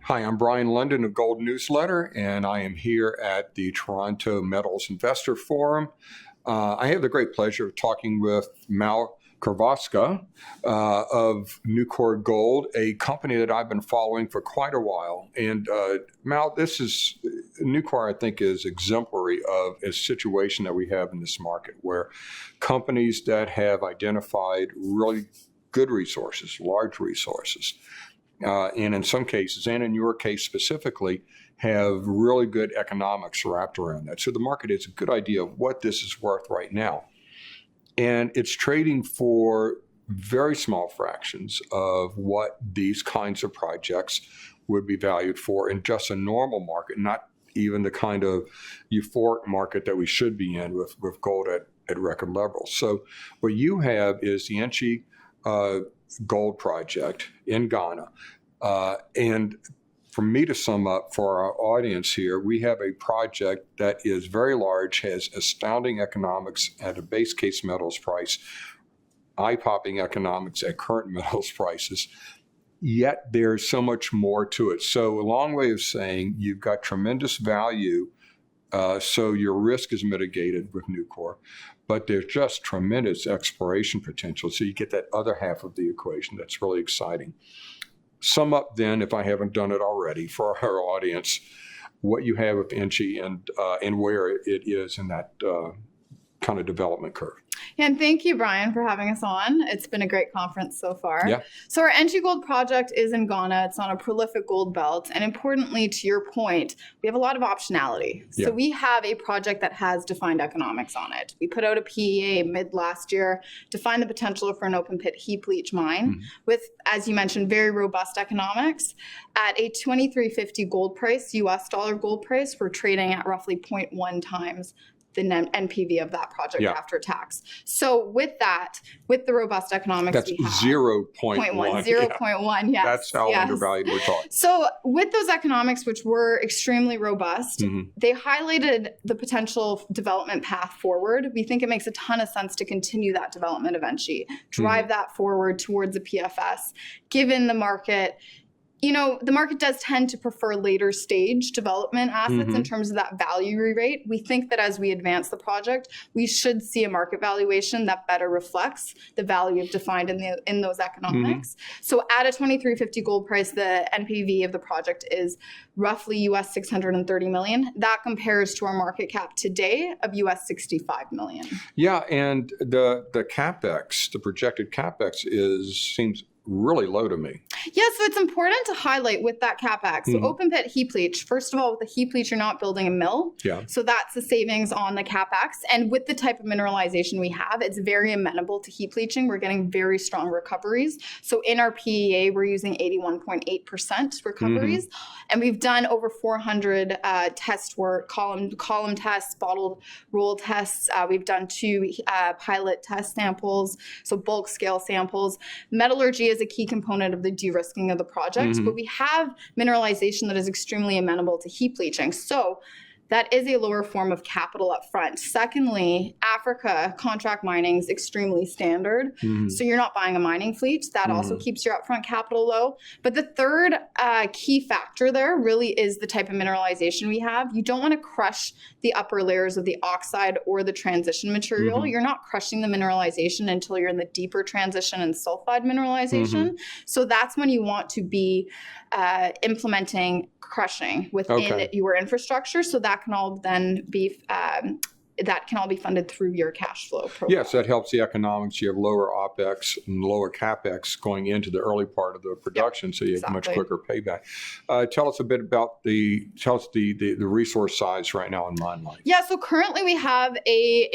Hi, I'm Brien Lundin of Gold Newsletter, and I am here at the Toronto Metals Investor Forum. I have the great pleasure of talking with Karwowska of Newcore Gold, a company that I've been following for quite a while. And Mal, Newcore, I think, is exemplary of a situation that we have in this market where companies that have identified really good resources, large resources, and in some cases, and in your case specifically, have really good economics wrapped around that. So the market has a good idea of what this is worth right now. And it's trading for very small fractions of what these kinds of projects would be valued for in just a normal market, not even the kind of euphoric market that we should be in with gold at record levels. So what you have is the Enchi gold project in Ghana. And for me to sum up for our audience here, we have a project that is very large, has astounding economics at a base case metals price, eye-popping economics at current metals prices, yet there's so much more to it. So a long way of saying you've got tremendous value, so your risk is mitigated with Newcore, but there's just tremendous exploration potential. So you get that other half of the equation that's really exciting. Sum up then, if I haven't done it already, for our audience, what you have with Enchi and where it is in that kind of development curve. Yeah, and thank you, Brien, for having us on. It's been a great conference so far. Yeah. So our Enchi Gold project is in Ghana. It's on a prolific gold belt. And importantly, to your point, we have a lot of optionality. Yeah. So we have a project that has defined economics on it. We put out a PEA mid last year to find the potential for an open pit heap leach mine with, as you mentioned, very robust economics. At a $23.50 gold price, US dollar gold price, we're trading at roughly 0.1 times the NPV of that project after tax. So with that, with the robust economics that's we have. 0.1. 0.1, yes. That's how undervalued we're talking. So with those economics, which were extremely robust, they highlighted the potential development path forward. We think it makes a ton of sense to continue that development eventually, drive that forward towards a PFS, given the market. You know, the market does tend to prefer later stage development assets in terms of that value re-rate. We think that as we advance the project, we should see a market valuation that better reflects the value defined in those economics. So at a $23.50 gold price, the NPV of the project is roughly US $630 million. That compares to our market cap today of US $65 million. Yeah, and the CapEx, the projected CapEx seems really low to me. Yeah, so it's important to highlight with that CapEx. So open pit heap leach, first of all, with a heap leach, you're not building a mill. Yeah. So that's the savings on the CapEx. And with the type of mineralization we have, it's very amenable to heap leaching. We're getting very strong recoveries. So in our PEA, we're using 81.8% recoveries. And we've done over 400 test work, column tests, bottled roll tests. We've done 2 pilot test samples, so bulk scale samples. Metallurgy is a key component of the de-risking of the project, but we have mineralization that is extremely amenable to heap leaching. So that is a lower form of capital up front. Secondly, Africa, contract mining is extremely standard. So you're not buying a mining fleet. That also keeps your upfront capital low. But the third key factor there really is the type of mineralization we have. You don't want to crush the upper layers of the oxide or the transition material. You're not crushing the mineralization until you're in the deeper transition and sulfide mineralization. So that's when you want to be implementing crushing within your infrastructure. So that can all then be funded through your cash flow program. Yes, that helps the economics. You have lower OPEX and lower CapEx going into the early part of the production, so you have much quicker payback. Tell us a bit about the resource size right now in mine life. Yeah, so currently we have a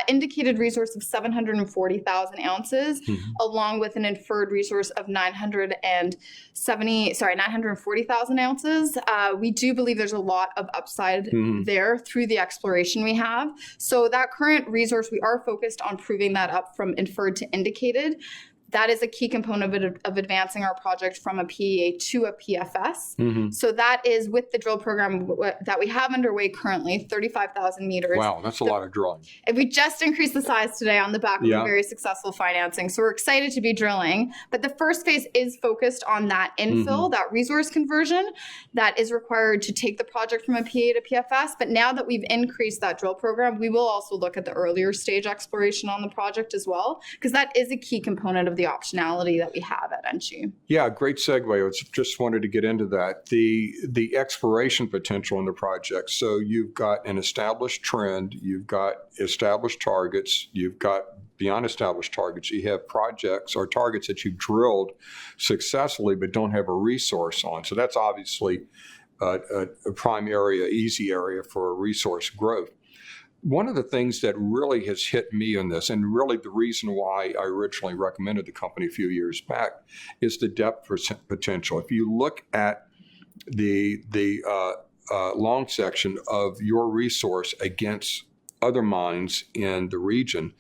indicated resource of 740,000 ounces, along with an inferred resource of 940,000 ounces. We do believe there's a lot of upside there through the exploration we have. So that current resource, we are focused on proving that up from inferred to indicated. that is a key component of advancing our project from a PEA to a PFS. So that is with the drill program that we have underway currently, 35,000 meters. Wow, that's a lot of drilling. And we just increased the size today on the back of a very successful financing. So we're excited to be drilling. But the first phase is focused on that infill, that resource conversion that is required to take the project from a PEA to PFS. But now that we've increased that drill program, we will also look at the earlier stage exploration on the project as well, because that is a key component of the optionality that we have at Enchi. Yeah, great segue. I just wanted to get into that. The exploration potential in the project. So you've got an established trend, you've got established targets, you've got beyond established targets, you have projects or targets that you've drilled successfully but don't have a resource on. So that's obviously a prime area, easy area for resource growth. One of the things that really has hit me in this, and really the reason why I originally recommended the company a few years back, is the depth potential. If you look at the long section of your resource against other mines in the region,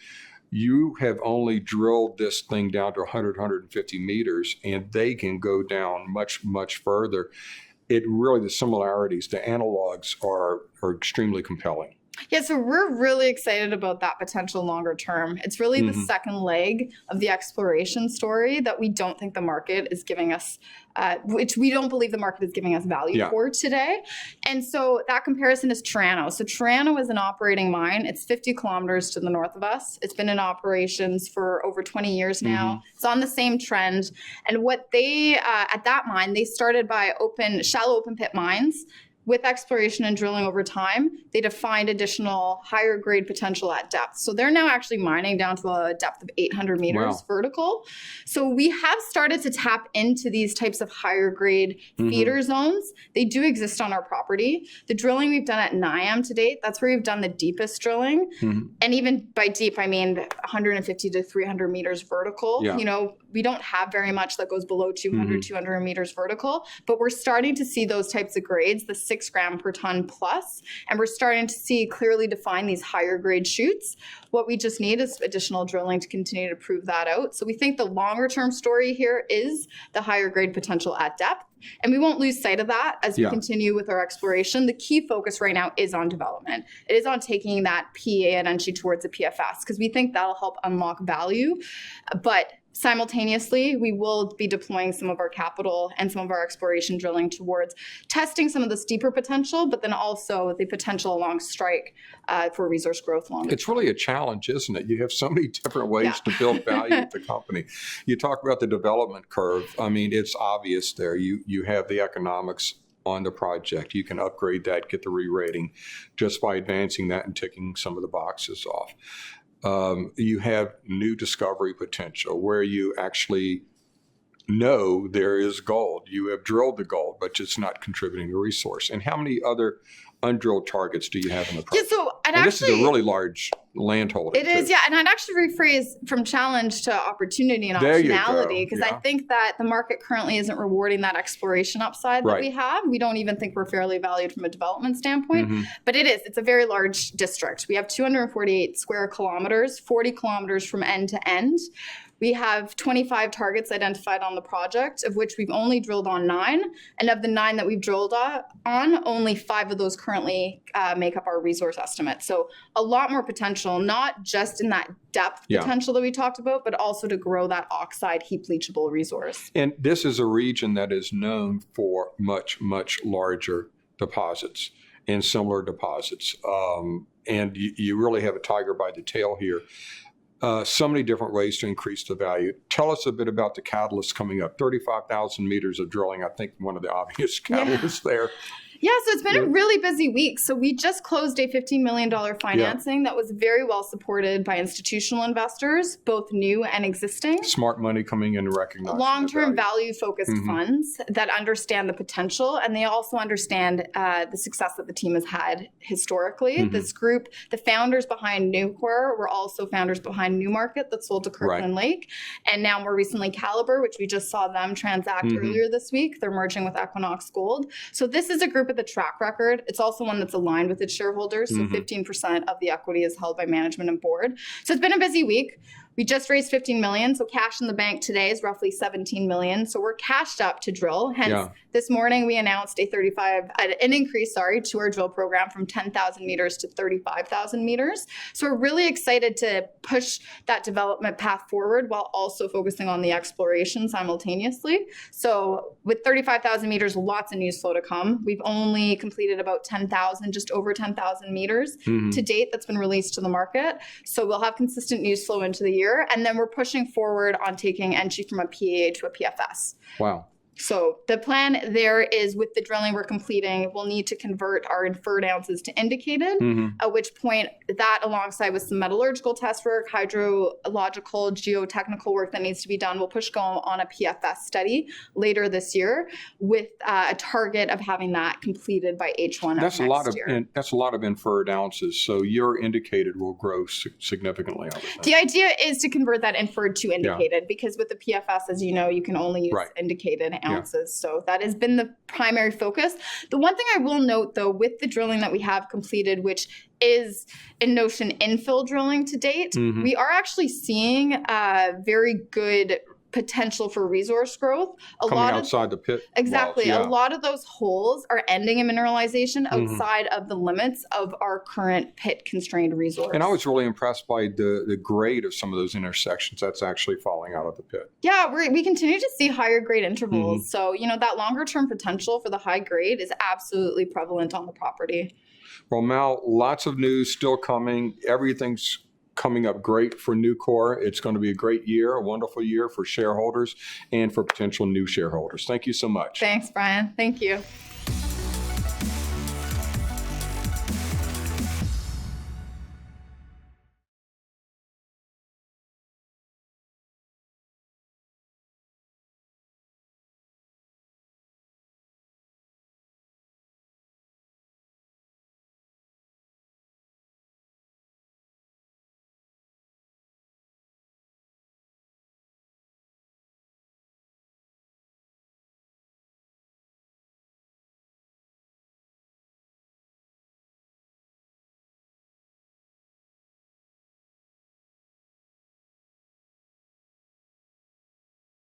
you have only drilled this thing down to 100, 150 meters, and they can go down much, much further. It really, the similarities, the analogs are extremely compelling. Yeah, so we're really excited about that potential longer term. It's really the second leg of the exploration story that we don't think the market is giving us, which we don't believe the market is giving us value for today. And so that comparison is Toronto. So Toronto is an operating mine. It's 50 kilometers to the north of us. It's been in operations for over 20 years now. It's on the same trend. And what they, at that mine, they started by shallow open pit mines. With exploration and drilling over time, they defined additional higher grade potential at depth. So they're now actually mining down to a depth of 800 meters vertical. So we have started to tap into these types of higher grade feeder zones. They do exist on our property. The drilling we've done at NIAM to date, that's where we've done the deepest drilling. And even by deep, I mean 150 to 300 meters vertical. You know, we don't have very much that goes below 200, 200 meters vertical, but we're starting to see those types of grades, the 6 gram per ton plus, and we're starting to see clearly define these higher grade shoots. What we just need is additional drilling to continue to prove that out. So we think the longer term story here is the higher grade potential at depth. And we won't lose sight of that as we continue with our exploration. The key focus right now is on development. It is on taking that PEA at Enchi towards a PFS, because we think that'll help unlock value. But simultaneously, we will be deploying some of our capital and some of our exploration drilling towards testing some of the steeper potential, but then also the potential along strike for resource growth longer. It's really a challenge, isn't it? You have so many different ways to build value at the company. You talk about the development curve. I mean, it's obvious there. You have the economics on the project. You can upgrade that, get the re-rating just by advancing that and ticking some of the boxes off. You have new discovery potential where you actually know there is gold. You have drilled the gold, but it's not contributing to resource. And how many other undrilled targets do you have in the project? Yeah, so this is a really large land holding. It is, yeah. And I'd actually rephrase from challenge to opportunity and optionality, because I think that the market currently isn't rewarding that exploration upside that we have. We don't even think we're fairly valued from a development standpoint, but it is. It's a very large district. We have 248 square kilometers, 40 kilometers from end to end. We have 25 targets identified on the project, of which we've only drilled on 9. And of the 9 that we've drilled on, only 5 of those currently make up our resource estimate. So a lot more potential, not just in that depth potential that we talked about, but also to grow that oxide heap leachable resource. And this is a region that is known for much, much larger deposits and similar deposits. And you really have a tiger by the tail here. So many different ways to increase the value. Tell us a bit about the catalysts coming up. 35,000 meters of drilling, I think one of the obvious catalysts there. Yeah, so it's been a really busy week. So we just closed a $15 million financing that was very well supported by institutional investors, both new and existing. Smart money coming in and recognizing long-term value-focused funds that understand the potential, and they also understand the success that the team has had historically. This group, the founders behind Newcore, were also founders behind Newmarket that sold to Kirkland Lake, and now more recently Calibre, which we just saw them transact earlier this week. They're merging with Equinox Gold. So this is a group with a track record. It's also one that's aligned with its shareholders. So 15% of the equity is held by management and board. So it's been a busy week. We just raised 15 million. So cash in the bank today is roughly 17 million. So we're cashed up to drill. Hence, this morning we announced an increase, to our drill program from 10,000 meters to 35,000 meters. So we're really excited to push that development path forward while also focusing on the exploration simultaneously. So with 35,000 meters, lots of news flow to come. We've only completed about 10,000, just over 10,000 meters to date that's been released to the market. So we'll have consistent news flow into the year. And then we're pushing forward on taking Enchi from a PEA to a PFS. Wow. So the plan there is, with the drilling we're completing, we'll need to convert our inferred ounces to indicated, at which point that, alongside with some metallurgical test work, hydrological, geotechnical work that needs to be done, will push go on a PFS study later this year with a target of having that completed by H1 That's of next year. That's a lot of inferred ounces. So your indicated will grow significantly. The idea is to convert that inferred to indicated, because with the PFS, as you know, you can only use indicated ounces. So that has been the primary focus. The one thing I will note, though, with the drilling that we have completed, which is in notion infill drilling to date, we are actually seeing very good potential for resource growth. Coming outside the pit. Exactly. A lot of those holes are ending in mineralization outside of the limits of our current pit constrained resource. And I was really impressed by the grade of some of those intersections that's actually falling out of the pit. Yeah, we continue to see higher grade intervals. So, that longer term potential for the high grade is absolutely prevalent on the property. Well, Mal, lots of news still coming. Everything's coming up great for Newcore. It's going to be a great year, a wonderful year for shareholders and for potential new shareholders. Thank you so much. Thanks, Brien. Thank you.